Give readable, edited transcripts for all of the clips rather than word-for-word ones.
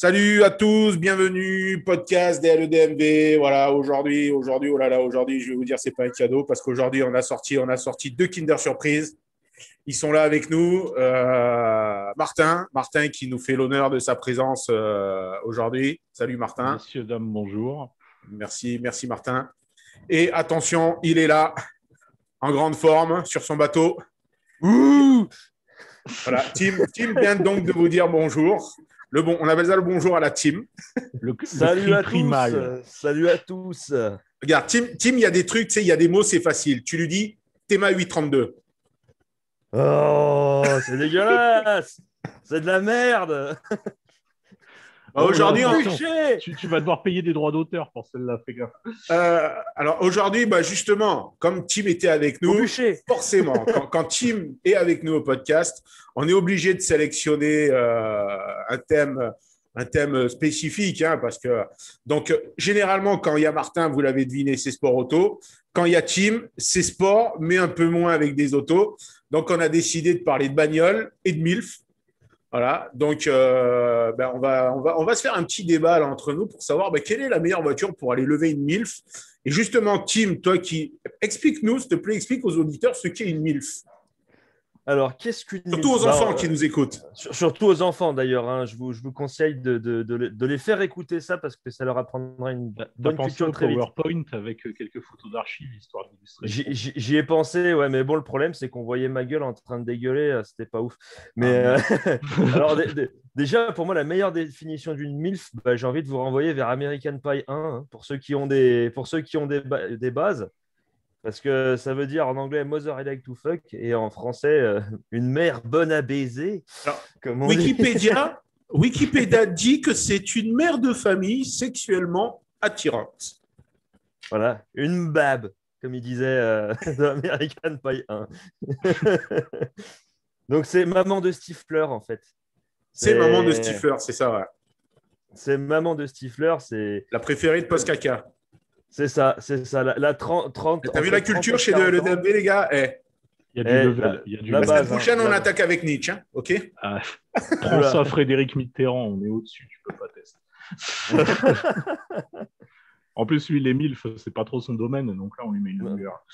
Salut à tous, bienvenue, podcast DLEDMV. Voilà, aujourd'hui, je vais vous dire, c'est pas un cadeau parce qu'aujourd'hui, on a sorti deux Kinder Surprise. Ils sont là avec nous. Martin qui nous fait l'honneur de sa présence aujourd'hui. Salut Martin. Messieurs, dames, bonjour. Merci Martin. Et attention, il est là, en grande forme, sur son bateau. Ouh. Voilà, Tim vient donc de vous dire bonjour. On appelle ça le bonjour à la team. Salut à tous. Salut à tous. Regarde, Tim, il y a des trucs, tu sais, il y a des mots, c'est facile. Tu lui dis Théma 832. Oh, c'est dégueulasse. C'est de la merde. Aujourd'hui, tu vas devoir payer des droits d'auteur pour celle-là, fais gaffe. Alors aujourd'hui, justement, comme Tim était avec nous, forcément, quand Tim est avec nous au podcast, on est obligé de sélectionner un thème spécifique, hein, parce que donc généralement quand il y a Martin, vous l'avez deviné, c'est sport auto. Quand il y a Tim, c'est sport, mais un peu moins avec des autos. Donc on a décidé de parler de bagnole et de MILF. Voilà, donc on va se faire un petit débat là, entre nous pour savoir quelle est la meilleure voiture pour aller lever une MILF. Et justement, Tim, toi explique-nous, s'il te plaît, explique aux auditeurs ce qu'est une MILF. Alors, qu'est-ce qu'une MILF ? Surtout aux enfants qui nous écoutent. Surtout aux enfants d'ailleurs, hein. Je vous conseille de les faire écouter ça parce que ça leur apprendra une bonne culture très vite. PowerPoint avec quelques photos d'archives histoire d'illustrer. J'y ai pensé, ouais, mais bon, le problème c'est qu'on voyait ma gueule en train de dégueuler, c'était pas ouf. Mais alors déjà, pour moi, la meilleure définition d'une MILF, j'ai envie de vous renvoyer vers American Pie 1, hein, pour ceux qui ont des bases. Parce que ça veut dire en anglais Mother I like to fuck et en français une mère bonne à baiser. Alors, Wikipédia dit que c'est une mère de famille sexuellement attirante. Voilà, une bab, comme il disait dans American Pie 1. Donc c'est maman de Stifler en fait. C'est maman de Stifler, c'est ça, ouais. C'est maman de Stifler, c'est la préférée de Post-Caca. C'est ça. La 30. T'as vu la culture chez le DMB, les gars? Il y a du level. La semaine prochaine, on attaque avec Nietzsche, hein, ok? Prends ça, Frédéric Mitterrand, on est au-dessus, tu peux pas tester. En plus, lui, les MILF, c'est pas trop son domaine, donc là, on lui met une longueur.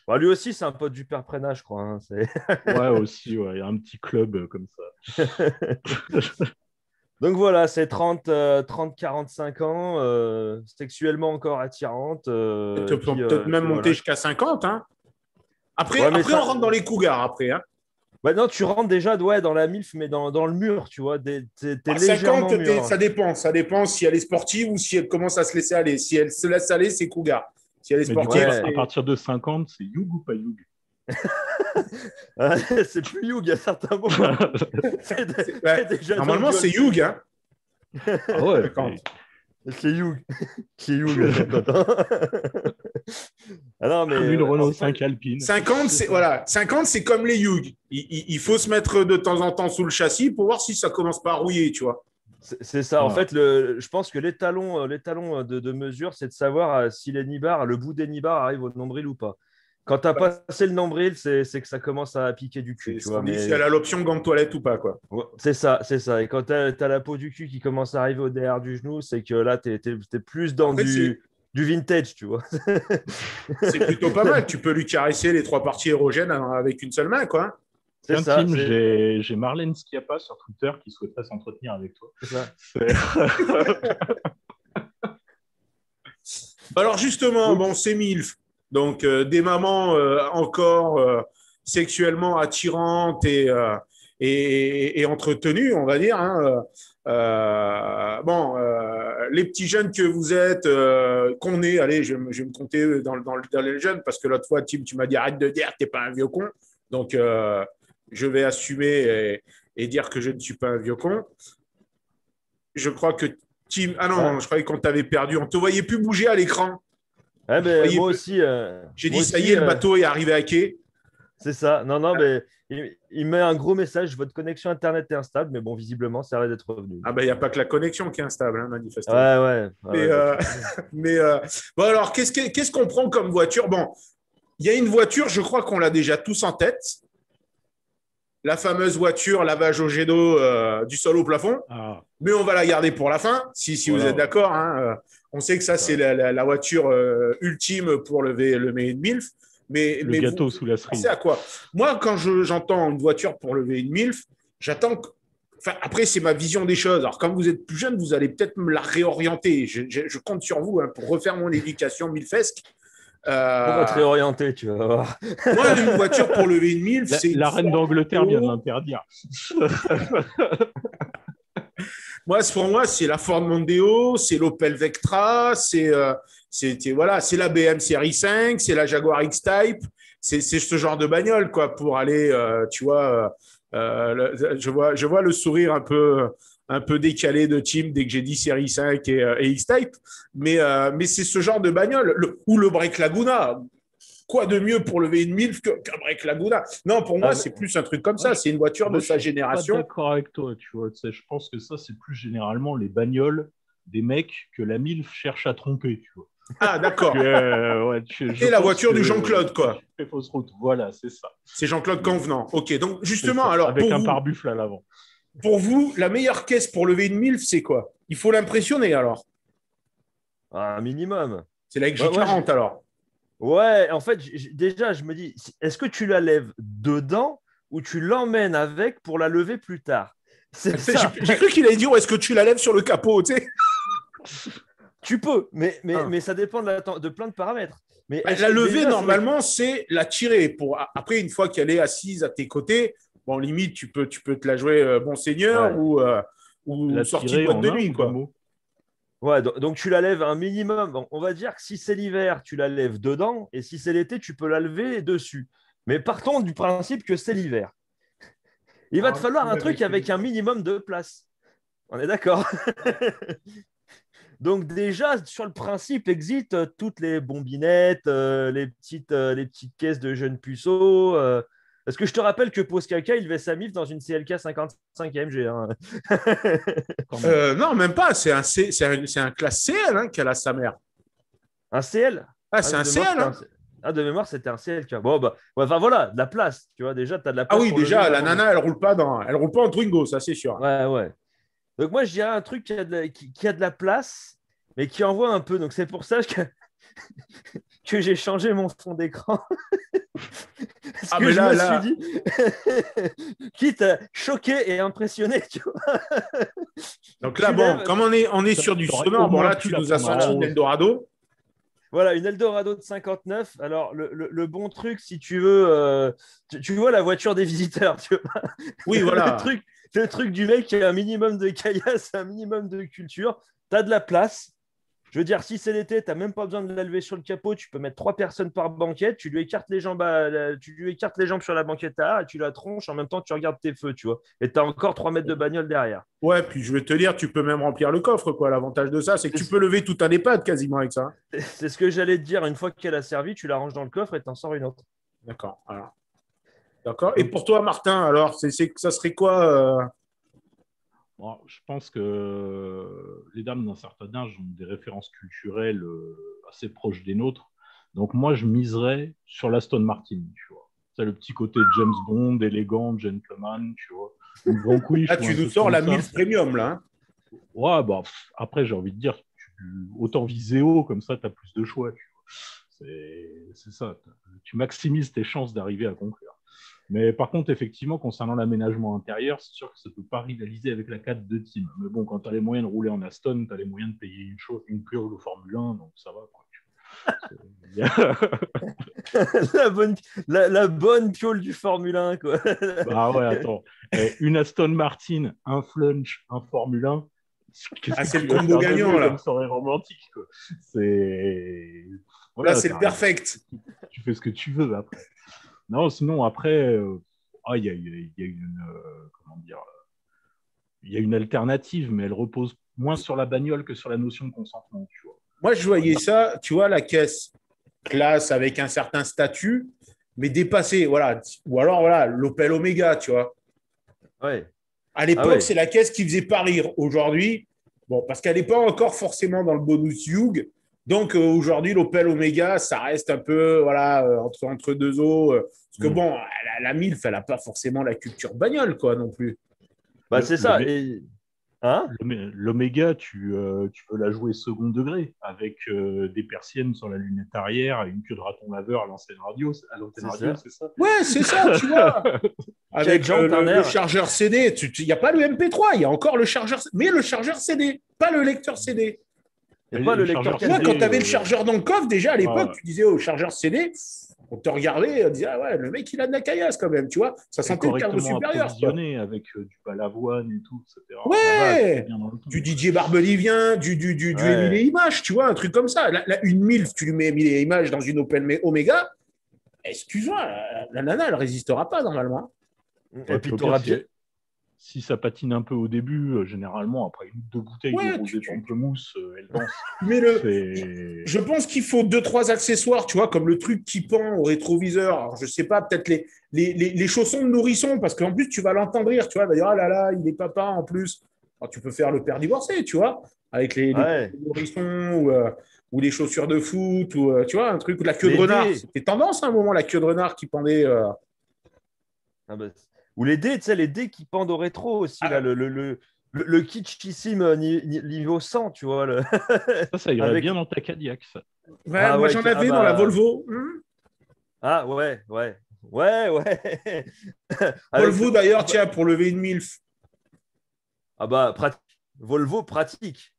Ouais. Lui aussi, c'est un pote du père Prénat, je crois. Hein. Ouais, aussi, il y a un petit club comme ça. Donc voilà, c'est 30-45 ans, sexuellement encore attirante. Peut-être même monter jusqu'à 50. Hein. Après, on rentre dans les cougars, après. Hein. Ouais, non, tu rentres déjà dans la MILF, mais dans le mur, tu vois. T'es 50, ça dépend si elle est sportive ou si elle commence à se laisser aller. Si elle se laisse aller, c'est cougar. Si elle est sportive, à partir de 50, c'est Youg ou pas Youg? C'est plus Youg à certains moments. Normalement, c'est Youg. Hein. Ah ouais, c'est Youg. C'est Youg. Ah non, mais une Renault 5 Alpine. 50, c'est comme les Youg. Il faut se mettre de temps en temps sous le châssis pour voir si ça commence pas à rouiller, tu vois. C'est ça. En fait, je pense que l'étalon de mesure, c'est de savoir si le bout des nibards arrive au nombril ou pas. Quand tu as passé le nombril, c'est que ça commence à piquer du cul. Tu vois, si elle a l'option gant de toilette ou pas, quoi. C'est ça. Et quand tu as la peau du cul qui commence à arriver au derrière du genou, c'est que là, tu es plus dans du vintage, tu vois. C'est plutôt pas mal. Tu peux lui caresser les trois parties érogènes avec une seule main, quoi. C'est ça. Tim, j'ai Marlène Schiappa sur Twitter qui souhaiterait s'entretenir avec toi. C'est ça. Alors justement, c'est MILF. Donc, des mamans encore sexuellement attirantes et entretenues, on va dire. Hein. Les petits jeunes que vous êtes, qu'on est, allez, je vais me compter dans les jeunes, parce que l'autre fois, Tim, tu m'as dit arrête de dire que tu n'es pas un vieux con. Donc, je vais assumer et dire que je ne suis pas un vieux con. Je crois que Tim… Ah non, je croyais qu'on t'avait perdu. On ne te voyait plus bouger à l'écran. Ouais, mais moi aussi. J'ai dit, ça y est, le bateau est arrivé à quai. C'est ça. Non, mais il met un gros message. Votre connexion Internet est instable, mais bon, visiblement, ça arrête d'être revenu. Ah, il n'y a pas que la connexion qui est instable, hein, manifestement. Ouais. Bon, alors, qu'est-ce qu'on prend comme voiture? Bon, il y a une voiture, je crois qu'on l'a déjà tous en tête. la fameuse voiture lavage au jet d'eau du sol au plafond. Mais on va la garder pour la fin, si vous êtes d'accord. Hein. On sait que ça, c'est la voiture ultime pour lever une MILF. Mais gâteau sous la cerise. C'est à quoi? Moi, quand j'entends une voiture pour lever une MILF, j'attends que… Enfin, après, c'est ma vision des choses. Alors, quand vous êtes plus jeune, vous allez peut-être me la réorienter. Je compte sur vous pour refaire mon éducation milfesque. On va te réorienter, tu vas voir. Moi, une voiture pour lever une MILF, c'est… La reine d'Angleterre vient de l'interdire. Pour moi, c'est la Ford Mondeo, c'est l'Opel Vectra, c'est la BM Série 5, c'est la Jaguar X-Type. C'est ce genre de bagnole, quoi, pour aller, tu vois… je vois le sourire un peu décalé de Tim dès que j'ai dit série 5 et X-Type, mais c'est ce genre de bagnole. Ou le Break Laguna. Quoi de mieux pour lever une MILF qu'un Break Laguna? Non, pour moi, c'est plus un truc comme ça. C'est une voiture de sa génération. Je suis pas d'accord avec toi, tu vois. Je pense que ça, c'est plus généralement les bagnoles des mecs que la MILF cherche à tromper, tu vois. Ah, d'accord. Et la voiture du Jean-Claude, quoi. Fausse route, voilà, c'est ça. C'est Jean-Claude Convenant. Ok, donc justement, alors. Avec un pare-buffle à l'avant. Pour vous, la meilleure caisse pour lever une MILF, c'est quoi? Il faut l'impressionner, alors. Un minimum. C'est la XJ40, alors. Ouais, en fait, déjà, je me dis, est-ce que tu la lèves dedans ou tu l'emmènes avec pour la lever plus tard? J'ai cru qu'il allait dire, est-ce que tu la lèves sur le capot, tu sais? Tu peux, mais ça dépend de plein de paramètres. Mais la lever, normalement, c'est la tirer. Après, une fois qu'elle est assise à tes côtés, bon, limite, tu peux te la jouer bon seigneur ou sortie de boîte de nuit, quoi. Ouais, donc tu la lèves un minimum. Bon, on va dire que si c'est l'hiver, tu la lèves dedans, et si c'est l'été, tu peux la lever dessus. Mais partons du principe que c'est l'hiver. Il va te falloir un truc avec un minimum de place. On est d'accord? Donc déjà, sur le principe, existent toutes les bombinettes, les petites caisses de jeunes puceaux. Parce que je te rappelle que Poscaca, il levait sa MILF dans une CLK 55 AMG. Hein. Non, même pas. C'est un classe CL qu'elle a, sa mère. Un CL? C'est un CL. De mémoire, c'était un CLK. Bon, enfin voilà, de la place. Tu vois, déjà, tu as de la place. Ah oui, déjà, la nana, elle roule pas en Twingo, ça, c'est sûr. Ouais. Donc moi, je dirais un truc qui a de la place, mais qui envoie un peu. Donc c'est pour ça que j'ai changé mon fond d'écran. Parce que je me suis dit, quitte à choquer et impressionner, tu vois. Donc là, comme on est sur du sonore, là, tu nous as sorti une Eldorado. Voilà, une Eldorado de 59. Alors, le bon truc, si tu veux, tu vois la voiture des visiteurs, tu vois. Oui, voilà. Le truc du mec qui a un minimum de caillasse, un minimum de culture. Tu as de la place. Je veux dire, si c'est l'été, tu n'as même pas besoin de la lever sur le capot. Tu peux mettre 3 personnes par banquette. Tu lui écartes les jambes sur la banquette à et tu la tronches. En même temps, tu regardes tes feux, tu vois. Et tu as encore 3 mètres de bagnole derrière. Ouais, puis je vais te dire, tu peux même remplir le coffre, quoi. L'avantage de ça, c'est que tu peux lever tout un EHPAD quasiment avec ça. C'est ce que j'allais te dire. Une fois qu'elle a servi, tu la ranges dans le coffre et tu en sors une autre. D'accord. Alors. D'accord. Et pour toi, Martin, alors, ça serait quoi Bon, je pense que les dames d'un certain âge ont des références culturelles assez proches des nôtres. Donc moi, je miserais sur l'Aston Martin, tu vois. C'est le petit côté James Bond, élégant, gentleman, tu vois. Une grande couille. Là, tu nous sors la MILF Premium, là. Ouais, après, j'ai envie de dire, autant viséo, comme ça, tu as plus de choix, tu vois. C'est ça. Tu maximises tes chances d'arriver à conclure. Mais par contre, effectivement, concernant l'aménagement intérieur, c'est sûr que ça ne peut pas rivaliser avec la 4 de Team. Mais bon, quand tu as les moyens de rouler en Aston, tu as les moyens de payer une pure au Formule 1, donc ça va. la bonne piole du Formule 1, quoi. Bah ouais, attends. Une Aston Martin, un Flunch, un Formule 1. C'est le combo gagnant, là. Ça serait romantique, quoi. Voilà, là, c'est le perfect. Tu fais ce que tu veux après. Non, sinon, après, il y a une alternative, mais elle repose moins sur la bagnole que sur la notion de consentement, tu vois. Moi, je voyais ça, tu vois, la caisse classe avec un certain statut, mais dépassée, voilà. Ou alors, voilà, l'Opel Omega, tu vois. Ouais. À l'époque, c'est la caisse qui faisait pas rire. Aujourd'hui, bon, parce qu'elle n'est pas encore forcément dans le bonus Hugh, Donc aujourd'hui, l'Opel Omega, ça reste un peu voilà, entre deux eaux. Parce que bon, la MILF, elle n'a pas forcément la culture bagnole, quoi, non plus. Bah, c'est ça. Et... Hein? L'Oméga, tu peux la jouer second degré avec des persiennes sur la lunette arrière et une queue de raton laveur à l'antenne radio, c'est ça? Ouais, c'est ça, tu vois. Avec le chargeur CD, il n'y a pas le MP3, il y a encore le chargeur, mais le chargeur CD, pas le lecteur CD. Il n'y a pas le lecteur CD. Quand tu avais le chargeur dans le coffre, déjà à l'époque, tu disais au chargeur CD, on te regardait, on disait, ah ouais, le mec, il a de la caillasse quand même, tu vois. Ça sentait le cadre supérieur. Avec du balavoine et tout, etc. Ouais, du DJ Barbelivien, du Émile et Images, tu vois, un truc comme ça. Une MILF, tu lui mets Émile et Images dans une Opel Omega, excuse-moi, la nana, elle résistera pas normalement. Et puis, si ça patine un peu au début, généralement, après 2 bouteilles de rosé pamplemousse, elle danse. Mais je pense qu'il faut 2-3 accessoires, tu vois, comme le truc qui pend au rétroviseur. Alors, je sais pas, peut-être les chaussons de nourrisson, parce qu'en plus, tu vas l'entendre rire, tu vois, il va dire, ah là là, il est papa en plus. Alors, tu peux faire le père divorcé, tu vois, avec les nourrissons ou les chaussures de foot, ou tu vois, un truc, la queue de renard. C'était tendance à un moment, la queue de renard qui pendait. Ou les dés, tu sais, les dés qui pendent au rétro aussi, là, le kitschissime niveau 100, tu vois. Ça irait bien dans ta Cadillac, ça. Ouais, moi, j'en avais dans la Volvo. Ah, ouais. Volvo, d'ailleurs, tiens, pour lever une MILF. Ah bah, pratique. Volvo, pratique.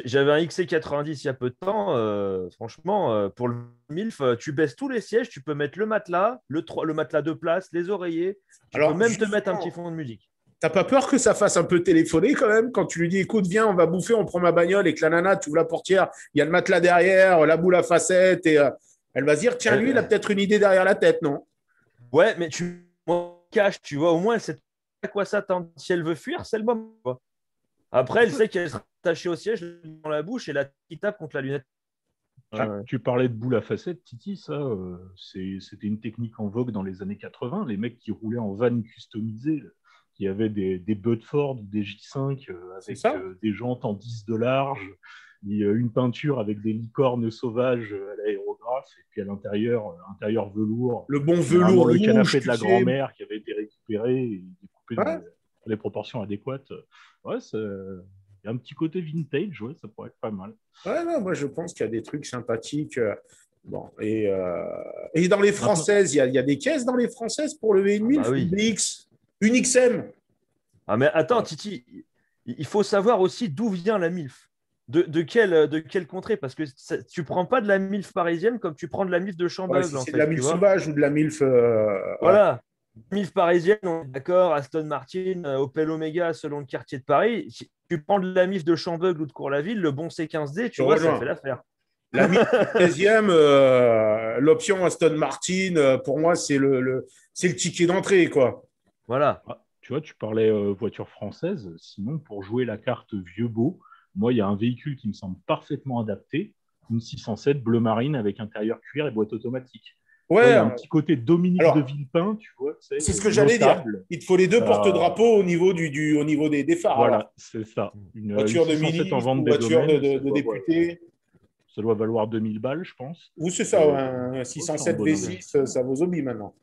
J'avais un XC90 il y a peu de temps. Franchement, pour le MILF, tu baisses tous les sièges, tu peux mettre le matelas, le matelas de place, les oreillers. Tu peux même te mettre un petit fond de musique. T'as pas peur que ça fasse un peu téléphoner quand même quand tu lui dis écoute, viens, on va bouffer, on prend ma bagnole et que la nana, tu ouvres la portière, il y a le matelas derrière, la boule à facettes et elle va se dire tiens, lui, il a peut-être une idée derrière la tête, non? Ouais, mais tu caches, tu vois, au moins, elle sait à quoi s'attendre. Si elle veut fuir, c'est le moment. Après, elle sait qu'elle sera attachée au siège dans la bouche et la qui tape contre la lunette. Tu parlais de boule à facettes, Titi, ça, c'était une technique en vogue dans les années 80. Les mecs qui roulaient en van customisée, qui avaient des Bedford, des J5 avec des jantes en 10 de large, une peinture avec des licornes sauvages à l'aérographe, et puis à l'intérieur, intérieur velours. Le bon velours le canapé de la grand-mère qui avait été récupéré et découpé dans les proportions adéquates. Ouais, il y a un petit côté vintage, ça pourrait être pas mal. Ouais, non, moi je pense qu'il y a des trucs sympathiques. Bon, et dans les françaises, il y a des caisses dans les françaises pour lever une MILF, une BX, une XM. Ah mais attends, Titi, il faut savoir aussi d'où vient la MILF. De quelle contrée? Parce que tu ne prends pas de la MILF parisienne comme tu prends de la MILF de Chambeuil. Si c'est de la MILF sauvage ou de la MILF. Voilà. MILF parisienne, on est d'accord, Aston Martin, Opel Omega selon le quartier de Paris. Si tu prends de la MILF de Chambeuil ou de Cours-la-Ville, le bon C15D, tu vois, ça fait l'affaire. La MILF 13e, l'option Aston Martin, pour moi, c'est le ticket d'entrée, quoi. Voilà. Tu vois, tu parlais voiture française. Sinon, pour jouer la carte vieux beau, moi, il y a un véhicule qui me semble parfaitement adapté, une 607 bleu marine avec intérieur cuir et boîte automatique. Ouais, il y a un petit côté Dominique de Villepin, tu vois. C'est ce que j'allais dire. Il te faut les deux porte-drapeaux au niveau des phares. Voilà, c'est ça. Une voiture de ministre, une voiture de député. Ça doit valoir 2000 balles, je pense. Ou c'est ça, un 607 V6, ça vaut zombie maintenant.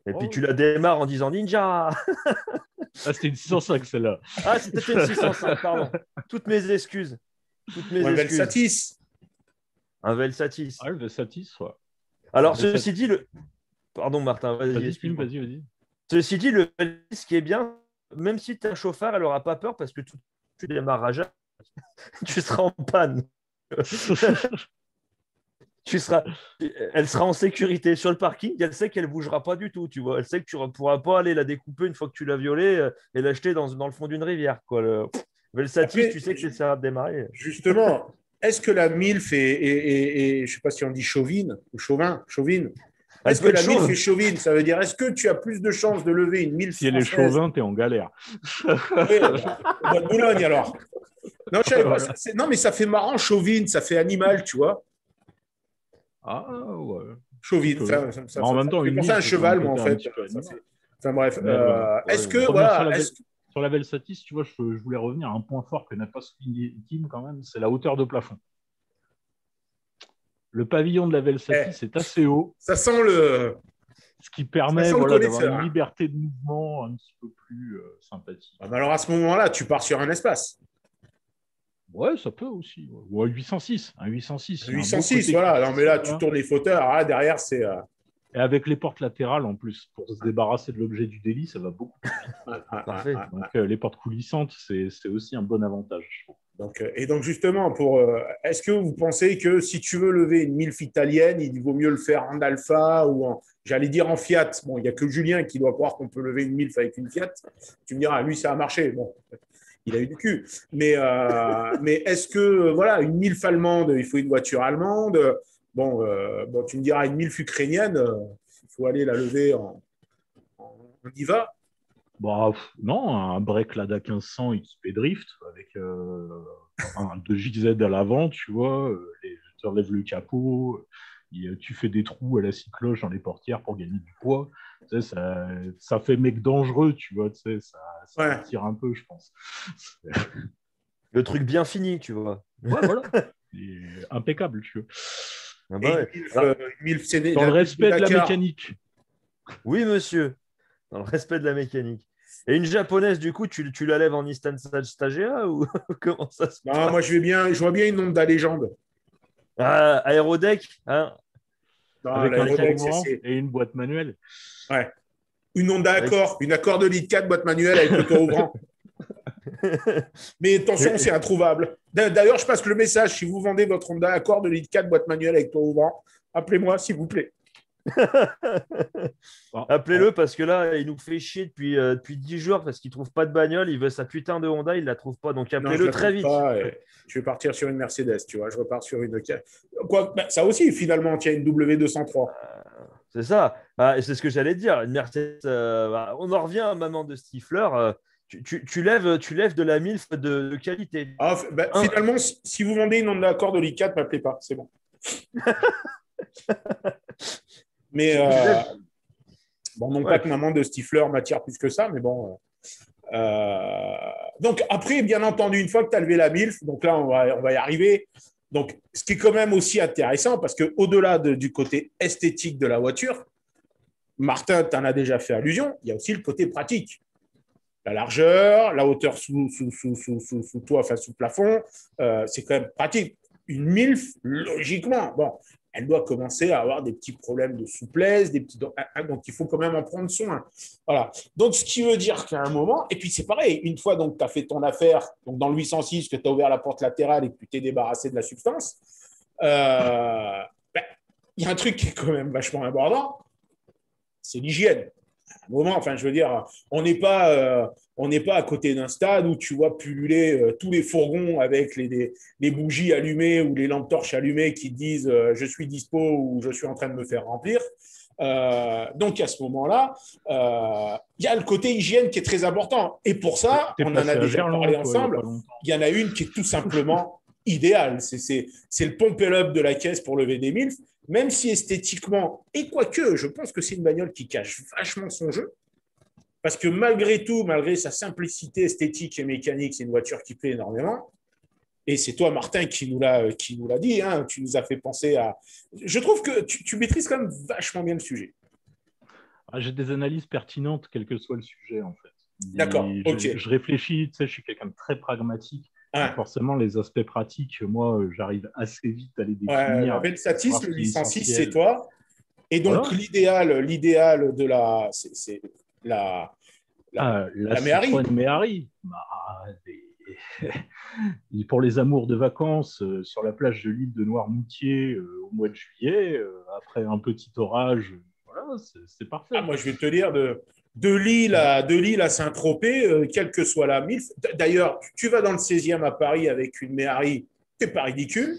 Et puis tu la démarres en disant Ninja. C'était une 605 celle-là. Ah, c'était une 605, pardon. Toutes mes excuses. Un Velsatis. Un Velsatis. Ah, le Velsatis, ouais. Alors, ceci dit, Pardon, Martin, vas-y. Ceci dit, le Velsatis, ce qui est bien, même si tu as un chauffard, elle n'aura pas peur parce que tu démarras jamais. Tu seras en panne. Elle sera en sécurité sur le parking. Elle sait qu'elle ne bougera pas du tout, tu vois. Elle sait que tu ne pourras pas aller la découper une fois que tu l'as violée et l'acheter dans le fond d'une rivière, quoi. Velsatis, après, tu sais que c'est ça de démarrer. Justement, est-ce que la MILF je ne sais pas si on dit chauvine ou chauvine. Est-ce que la MILF est chauvine? Ça veut dire, est-ce que tu as plus de chances de lever une MILF Si elle est chauvin, tu es en galère. Oui, de Boulogne, alors. Non, non, mais ça fait marrant, chauvine, ça fait animal, tu vois. Ah, ouais. Chauvine. En même temps, c'est un cheval, moi, en fait. Enfin, bref. Est-ce que, voilà. Sur la Velsatis, tu vois, je voulais revenir à un point fort que n'a pas souligné Tim quand même, c'est la hauteur de plafond. Le pavillon de la Velsati, c'est assez haut. Ça sent le... Ce qui permet d'avoir une liberté de mouvement un petit peu plus sympathique. Alors, à ce moment-là, tu pars sur un espace. Ouais, ça peut aussi. Ou un 806. Un 806, 806, voilà. Non, mais là, tu tournes les fauteurs. Ah, derrière, c'est... Et avec les portes latérales, en plus, pour se débarrasser de l'objet du délit, ça va beaucoup plus vite. Parfait. Donc, les portes coulissantes, c'est aussi un bon avantage, je trouve. Donc justement, est-ce que vous pensez que si tu veux lever une MILF italienne, il vaut mieux le faire en alpha ou j'allais dire en Fiat. Bon, il n'y a que Julien qui doit croire qu'on peut lever une MILF avec une Fiat. Tu me diras, lui, ça a marché. Bon, il a eu du cul. Mais est-ce que, voilà, une MILF allemande, il faut une voiture allemande. Bon, tu me diras, une MILF ukrainienne, il faut aller la lever en Diva. Bah, non, un break Lada 1500 équipé drift avec un 2JZ à l'avant, tu vois, tu enlèves le capot, tu fais des trous à la cycloche dans les portières pour gagner du poids. Tu sais, ça fait mec dangereux, tu vois, tu sais, ça tire un peu, je pense. Le truc bien fini, tu vois. Ouais, voilà. Impeccable, tu vois. Ah bah ouais. Dans le respect de la mécanique. Oui, monsieur. Dans le respect de la mécanique. Et une japonaise, du coup, tu la lèves en Nissan Stagea ou comment ça se passe? Non, moi, je vois bien une Honda Légende. Ah, aérodeck, hein? Non, avec un courant et une boîte manuelle. Ouais. Une Honda Accord, une Accord de litre 4, boîte manuelle avec le toit ouvrant. Mais attention, c'est introuvable. D'ailleurs, je passe le message. Si vous vendez votre Honda Accord de litre 4, boîte manuelle avec toit ouvrant, appelez-moi, s'il vous plaît. Appelez-le parce que là, il nous fait chier depuis 10 jours parce qu'il ne trouve pas de bagnole. Il veut sa putain de Honda, il ne la trouve pas. Donc appelez-le très vite. Je vais partir sur une Mercedes, tu vois. Je repars sur une. Quoi, ça aussi, finalement, tiens, une W203. C'est ça. C'est ce que j'allais dire. Une Mercedes. On en revient à maman de Stifler. Tu lèves de la MILF de qualité. Finalement, si vous vendez une Honda Accord de l'I4, ne m'appelez pas. C'est bon. Mais bon, non pas que maman de Stifler m'attire plus que ça, mais bon. Donc après, bien entendu, une fois que tu as levé la MILF, donc là, on va y arriver. Donc, ce qui est quand même aussi intéressant, parce qu'au-delà du côté esthétique de la voiture, Martin, tu en as déjà fait allusion, il y a aussi le côté pratique. La largeur, la hauteur sous toit, enfin sous plafond, c'est quand même pratique. Une MILF, logiquement, bon, elle doit commencer à avoir des petits problèmes de souplesse, donc il faut quand même en prendre soin. Voilà. Donc, ce qui veut dire qu'à un moment, et puis c'est pareil, une fois donc tu as fait ton affaire, donc dans le 806, que tu as ouvert la porte latérale et que tu t'es débarrassé de la substance, il y a un truc qui est quand même vachement important, c'est l'hygiène. À un moment, enfin, je veux dire, on n'est pas à côté d'un stade où tu vois pulluler tous les fourgons avec les bougies allumées ou les lampes torches allumées qui disent je suis dispo ou je suis en train de me faire remplir. Donc, à ce moment-là, il y a le côté hygiène qui est très important. Et pour ça, on en a déjà parlé ensemble. Il y en a une qui est tout simplement idéale. C'est le pump-up de la caisse pour lever des milfs. Même si esthétiquement, et quoique, je pense que c'est une bagnole qui cache vachement son jeu, parce que malgré tout, malgré sa simplicité esthétique et mécanique, c'est une voiture qui plaît énormément. Et c'est toi, Martin, qui nous l'a dit, hein, tu nous as fait penser à... Je trouve que tu maîtrises quand même vachement bien le sujet. J'ai des analyses pertinentes, quel que soit le sujet, en fait. D'accord, ok. Je réfléchis, tu sais, je suis quelqu'un de très pragmatique. Ouais. Forcément, les aspects pratiques, moi, j'arrive assez vite à les définir. La Velsatis, le 806, c'est toi. Et donc, voilà. l'idéal de la... C'est la Citroën Méhari. Pour les amours de vacances, sur la plage de l'île de Noirmoutier au mois de juillet, après un petit orage, voilà, c'est parfait. Moi, je vais te dire, de Lille à Saint-Tropez, quelle que soit la MILF. D'ailleurs, tu vas dans le 16e à Paris avec une Méhari, c'est pas ridicule.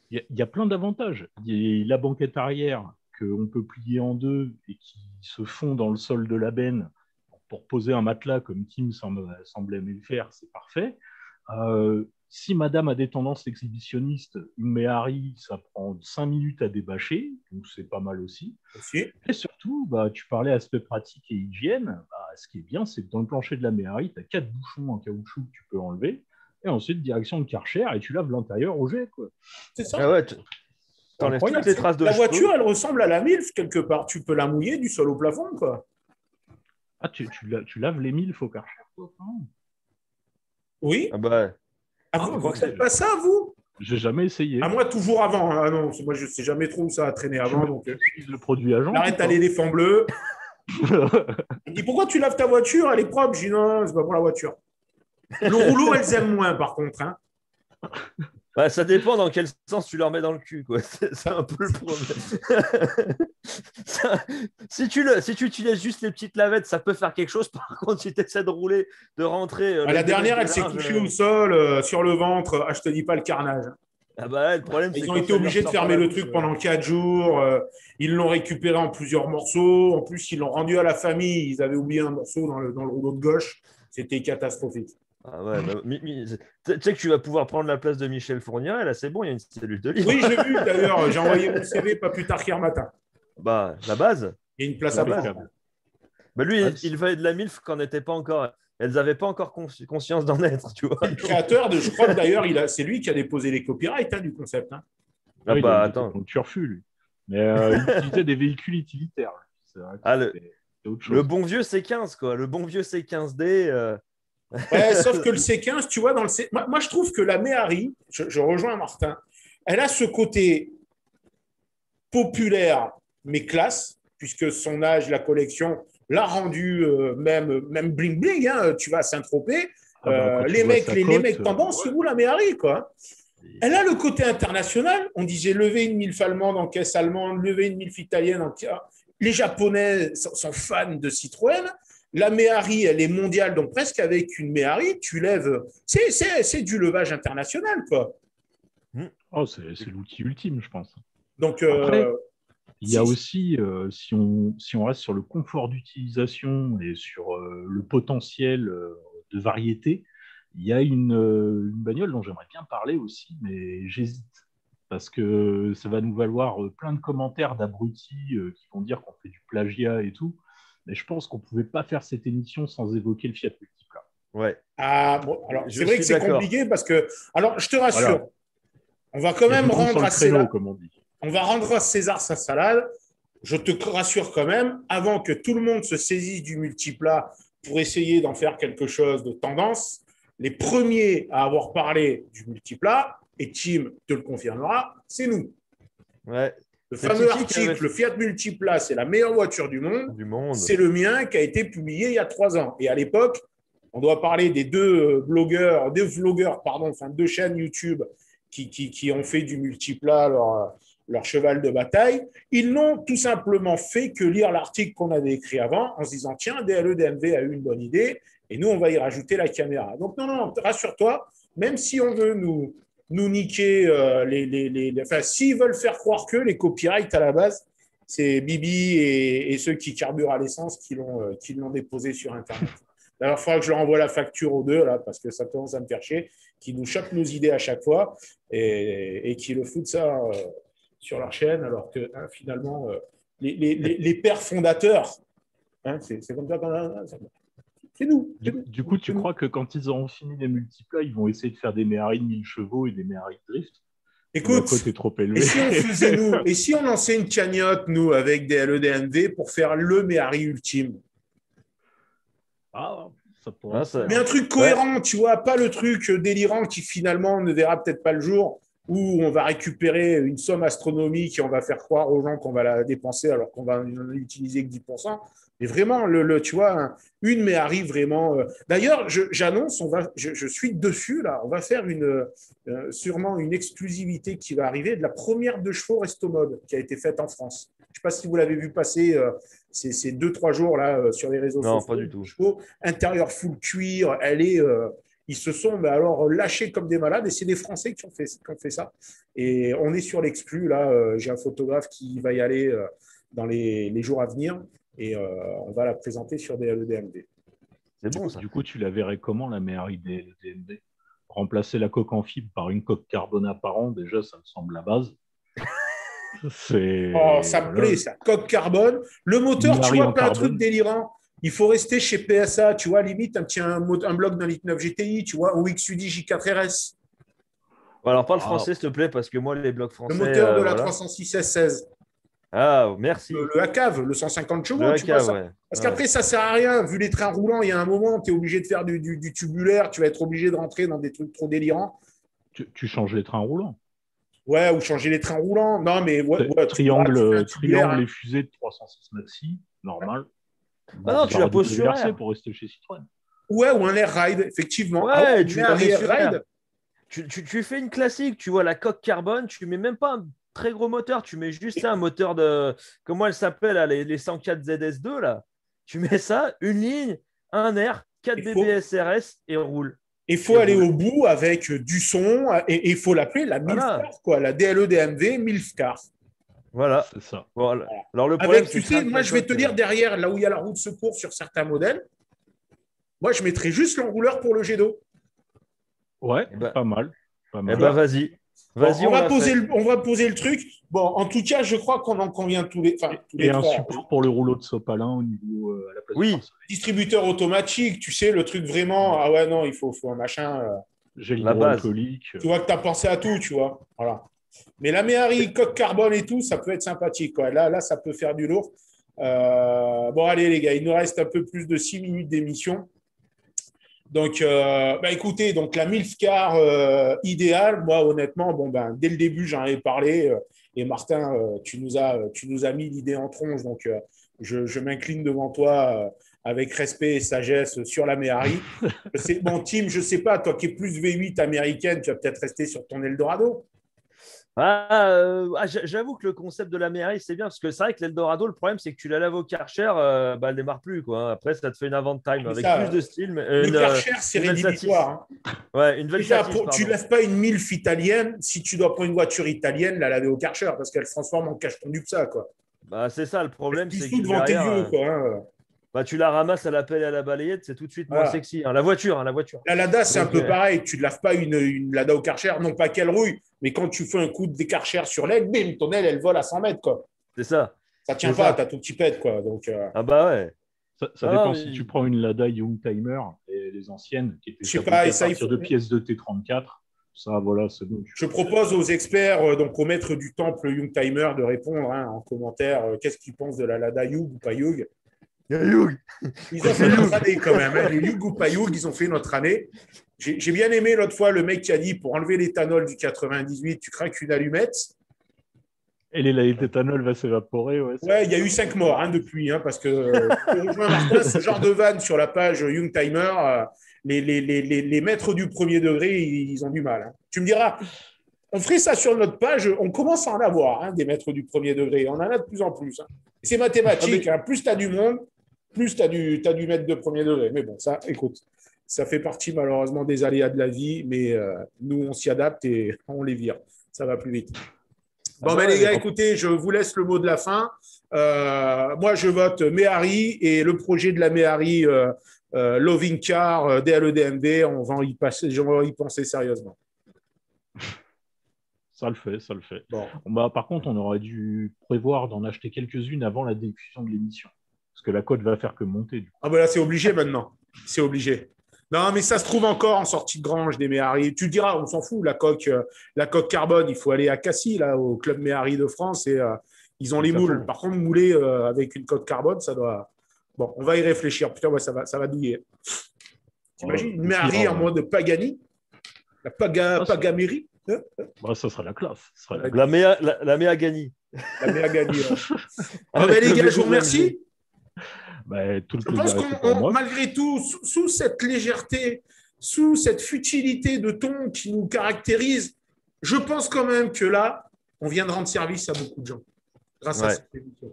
Il y a plein d'avantages. Il y a la banquette arrière qu'on peut plier en deux et qui se fond dans le sol de la benne pour poser un matelas comme Tim semblait aimer le faire, c'est parfait. Si madame a des tendances exhibitionnistes, une Méhari, ça prend 5 minutes à débâcher, donc c'est pas mal aussi. Et surtout, tu parlais aspect pratique et hygiène. Ce qui est bien, c'est que dans le plancher de la Méhari, tu as 4 bouchons en caoutchouc que tu peux enlever, et ensuite direction de Karcher, et tu laves l'intérieur au jet, quoi. C'est ça. t'enlèves toutes les traces de La cheveux. voiture, elle ressemble à la MILF quelque part. Tu peux la mouiller du sol au plafond, quoi. Ah, tu laves les MILF au Karcher, toi? Oui. Ah bah, Vous faites pas ça, vous? J'ai jamais essayé. Moi, toujours avant. Ah non, moi, je sais jamais trop où ça a traîné avant. Donc, le produit agent. Arrête à l'éléphant bleu. Il dit, pourquoi tu laves ta voiture? Elle est propre. Je dis, non, c'est pas pour la voiture. Le rouleau, elles aiment moins, par contre. Hein. Bah, ça dépend dans quel sens tu leur mets dans le cul, quoi. C'est un peu le problème. Si tu utilises juste les petites lavettes, ça peut faire quelque chose. Par contre, si tu essaies de rouler, de rentrer. La dernière, elle s'est couchée au sol, sur le ventre. Ah, je te dis pas le carnage. Ah bah, le problème, ils ont été obligés de fermer le truc pendant 4 jours. Ils l'ont récupéré en plusieurs morceaux. En plus, ils l'ont rendu à la famille. Ils avaient oublié un morceau dans le rouleau de gauche. C'était catastrophique. Ah ouais, tu sais que tu vas pouvoir prendre la place de Michel Fournier. Là, c'est bon, il y a une cellule de libre. Oui, je l'ai vu d'ailleurs. J'ai envoyé mon CV pas plus tard qu'hier matin. Bah, la base. Il y a une place à base. Bah, lui, il valait de la MILF quand n'était pas encore. Elles n'avaient pas encore conscience d'en être, tu vois. Le créateur, je crois que d'ailleurs, c'est lui qui a déposé les copyrights du concept. Hein. Ah oui, bah, attends. Donc, turfu, lui. Mais il utilisait des véhicules utilitaires. C'est vrai que le bon vieux C15, quoi. Le bon vieux C15D. Ouais, sauf que le C15, tu vois, moi, je trouve que la Méhari, je rejoins Martin, elle a ce côté populaire, mais classe, puisque son âge, la collection, l'a rendu même bling-bling. Hein, tu vas à Saint-Tropez, les mecs tendance, c'est où la Méhari, quoi. Elle a le côté international. On disait lever une MILF allemande en caisse allemande, lever une MILF italienne en caisse. Les Japonais sont fans de Citroën. La Méhari, elle est mondiale, donc presque avec une Méhari, tu lèves. C'est du levage international, quoi. Oh, c'est l'outil ultime, je pense. Donc, après, il y a aussi, si on reste sur le confort d'utilisation et sur le potentiel de variété, il y a une bagnole dont j'aimerais bien parler aussi, mais j'hésite. Parce que ça va nous valoir plein de commentaires d'abrutis qui vont dire qu'on fait du plagiat et tout. Mais je pense qu'on ne pouvait pas faire cette émission sans évoquer le Fiat Multipla. Ouais. Ah, bon, alors c'est vrai que c'est compliqué parce que. Alors, je te rassure, voilà. On va quand même rendre à César. On va rendre à César sa salade. Je te rassure quand même, avant que tout le monde se saisisse du Multipla pour essayer d'en faire quelque chose de tendance, les premiers à avoir parlé du Multipla, et Tim te le confirmera, c'est nous. Ouais. Le fameux article, le Fiat Multipla, c'est la meilleure voiture du monde. C'est le mien qui a été publié il y a 3 ans. Et à l'époque, on doit parler des deux chaînes YouTube qui ont fait du Multipla leur cheval de bataille. Ils n'ont tout simplement fait que lire l'article qu'on avait écrit avant en se disant, tiens, DLE DMV a eu une bonne idée et nous, on va y rajouter la caméra. Donc, non, rassure-toi, même si on veut nous niquer enfin, s'ils veulent faire croire que les copyrights à la base, c'est Bibi et ceux qui carburent à l'essence qui l'ont déposé sur Internet. D'ailleurs, il faudra que je leur envoie la facture aux deux, là, parce que ça commence à me faire chier, qui nous chopent nos idées à chaque fois et qui le foutent ça sur leur chaîne, alors que finalement, les pères fondateurs, c'est comme ça qu'on a. C'est nous. Du coup, tu crois que quand ils auront fini les multiples, ils vont essayer de faire des Méhari de 1000 chevaux et des Méhari de drift? Écoute, est trop élevé. Et si on lançait une cagnotte, nous, avec des LEDMV pour faire le Méhari ultime? Ah, ça pourrait. Mais un truc cohérent, tu vois, pas le truc délirant qui finalement ne verra peut-être pas le jour, où on va récupérer une somme astronomique et on va faire croire aux gens qu'on va la dépenser alors qu'on va n'utiliser que 10%. Mais vraiment, tu vois, une Méhari vraiment. D'ailleurs, j'annonce, je suis dessus là. On va faire sûrement une exclusivité qui va arriver de la première 2 chevaux Resto Mode qui a été faite en France. Je ne sais pas si vous l'avez vu passer ces 2-3 jours là sur les réseaux sociaux. Non, pas du tout. Chevaux, intérieur full cuir, ils se sont lâchés comme des malades et c'est des Français qui ont fait ça. Et on est sur l'exclu là. J'ai un photographe qui va y aller dans les jours à venir. Et on va la présenter sur des LEDMV. C'est bon, ça. Du coup, tu la verrais comment, la Méhari des LEDMV? Remplacer la coque en fibre par une coque carbone apparent, déjà, ça me semble la base. Ça me plaît, ça. Coque carbone. Le moteur, tu vois, pas un truc délirant. Il faut rester chez PSA, tu vois, limite, un bloc d'un 1.9 GTI, tu vois, ou XUD J4 RS. Alors, parle français, s'il te plaît, parce que moi, les blocs français. Le moteur de la voilà. 306 S16. Ah, merci. Le ACAV, le 150 chevaux, Le tu vois ACAV, ça. ouais. Parce qu'après, ça sert à rien. Vu les trains roulants, il y a un moment, tu es obligé de faire du tubulaire, tu vas être obligé de rentrer dans des trucs trop délirants. Tu changes les trains roulants. Ouais, ou changer les trains roulants. Non, mais triangle et fusée de 306 maxi, normal. Ah non, tu la poses sur air. Pour rester chez Citroën. Ouais, ou un air ride, effectivement. Ouais, tu mets un air ride. Tu fais une classique, tu vois la coque carbone, tu mets même pas un très gros moteur, tu mets juste un moteur de. Comment elle s'appelle, là, les 104 ZS2, là. Tu mets ça, une ligne, un air, 4 BBSRS et roule. Il faut aller au bout avec du son et il faut l'appeler la MILFCAR, quoi, la DLE-DMV MILFCAR. Voilà, c'est ça. Voilà. Alors le problème, tu sais, moi je vais te dire derrière, là où il y a la roue de secours sur certains modèles, moi je mettrais juste l'enrouleur pour le jet d'eau. Ouais, pas mal. Vas-y. Bon, on va poser le truc. Bon, en tout cas, je crois qu'on en convient tous les trois. Et un support pour le rouleau de sopalin au niveau à la place. Oui. Distributeur automatique, tu sais, le truc vraiment. Ah ouais, non, il faut un machin. Gel hydroalcoolique. Tu vois que tu as pensé à tout, tu vois. Voilà. Mais la Méhari, coque carbone et tout, ça peut être sympathique, quoi. Là, ça peut faire du lourd. Bon, allez, les gars, il nous reste un peu plus de 6 minutes d'émission. Donc, écoutez, donc la MILFCAR idéale, moi, honnêtement, dès le début, j'en avais parlé. Et Martin, tu nous as mis l'idée en tronche. Donc, je m'incline devant toi avec respect et sagesse sur la Méhari. Bon, Tim, je ne sais pas, toi qui es plus V8 américaine, tu vas peut-être rester sur ton Eldorado. J'avoue que le concept de la Méhari, c'est bien, parce que c'est vrai que l'Eldorado, le problème, c'est que tu la laves au Karcher, elle ne démarre plus, quoi. Après, ça te fait une avant time avec plus de style. Le Karcher, c'est rédhibitoire. Ouais, une nouvelle tu ne lèves pas une MILF italienne si tu dois prendre une voiture italienne, la laver au Karcher, parce qu'elle se transforme en cacheton du psa, quoi. C'est ça, le problème, c'est que devant tes yeux, quoi. Tu la ramasses à la pelle et à la balayette, c'est tout de suite moins sexy. La voiture. La Lada, c'est un peu pareil. Tu ne laves pas une Lada au Karcher, non pas qu'elle rouille, mais quand tu fais un coup de Karcher sur l'aile, bim, ton aile, elle vole à 100 mètres, quoi. C'est ça. Ça tient pas, t'as tout petit pète, quoi. Donc, ouais. Ça dépend si tu prends une Lada Youngtimer, les anciennes, qui étaient fabriquées à partir de pièces de T34. Ça, voilà, c'est bon. Je propose aux experts, donc aux maîtres du temple Youngtimer, de répondre en commentaire qu'est-ce qu'ils pensent de la Lada Youg ou pas Youg. Ils ont fait notre année quand même. Les Youg ou pas Youg, ils ont fait notre année. J'ai bien aimé l'autre fois le mec qui a dit pour enlever l'éthanol du 98, tu craques une allumette. Et l'éthanol va s'évaporer. Ouais, il y a eu 5 morts depuis, parce que Martin, ce genre de vanne sur la page Youngtimer, les maîtres du premier degré, ils ont du mal. Tu me diras, on ferait ça sur notre page, on commence à en avoir des maîtres du premier degré. On en a de plus en plus. C'est mathématique. Plus tu as du monde, plus tu as du maître de premier degré. Mais bon, ça, écoute, ça fait partie malheureusement des aléas de la vie, mais nous, on s'y adapte et on les vire. Ça va plus vite. Les gars, écoutez, je vous laisse le mot de la fin. Moi, je vote Méhari et le projet de la Méhari Loving Car, DLE-DMV, on va y penser sérieusement. Ça le fait. Bon. Par contre, on aurait dû prévoir d'en acheter quelques-unes avant la diffusion de l'émission. Parce que la cote va faire que monter. Du coup. Là, c'est obligé maintenant. C'est obligé. Non, mais ça se trouve encore en sortie de grange des Méhari. Tu diras, on s'en fout, la coque carbone, il faut aller à Cassis, là, au club Méhari de France, et ils ont les moules. Par contre, mouler avec une coque carbone, ça doit… Bon, on va y réfléchir. Putain, ça va douiller. T'imagines une Méhari en mode Pagani? La Pagaméry? Ça sera la classe. La Méhagani. La Méhagani. Les gars, je vous remercie. Je pense qu'on, malgré tout, sous cette légèreté, sous cette futilité de ton qui nous caractérise, je pense quand même que là, on vient de rendre service à beaucoup de gens grâce à cette émission.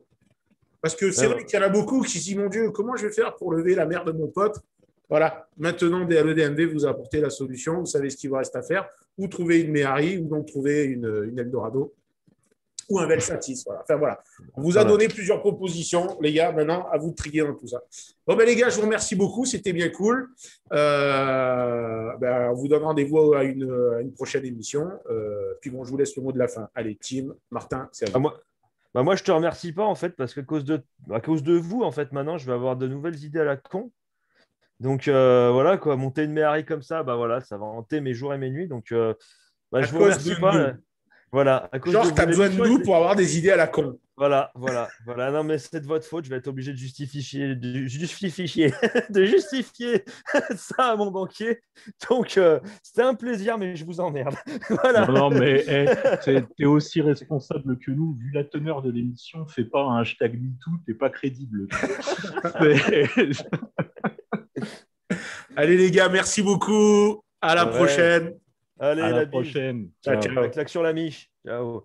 Parce que c'est vrai qu'il y en a beaucoup qui se disent, mon Dieu, comment je vais faire pour lever la mère de mon pote? Voilà, maintenant, DLE-DMV vous a apporté la solution, vous savez ce qu'il vous reste à faire, ou trouver une Méhari, ou donc trouver une Eldorado, ou un Velsatis. Voilà. On vous a donné plusieurs propositions, les gars. Maintenant, à vous de trier dans tout ça. Les gars, je vous remercie beaucoup. C'était bien cool. On vous donne rendez-vous à une prochaine émission. Puis je vous laisse le mot de la fin. Allez, Tim, Martin, c'est à vous. Moi, je te remercie pas, en fait, parce qu'à cause de vous, en fait, maintenant, je vais avoir de nouvelles idées à la con. Donc, voilà, quoi. Monter une Méhari comme ça, ça va hanter mes jours et mes nuits. Donc, Bah, je vous remercie pas. Voilà. Genre, tu as besoin de nous pour avoir des idées à la con. Voilà. Non, mais c'est de votre faute. Je vais être obligé de justifier, de justifier ça à mon banquier. Donc, c'était un plaisir, mais je vous emmerde. Voilà. Non, mais tu es aussi responsable que nous. Vu la teneur de l'émission, fais pas un hashtag MeToo, t'es pas crédible. Allez, les gars, merci beaucoup. À la prochaine. Allez, à la prochaine. Ciao. Avec l'action la miche. Ciao.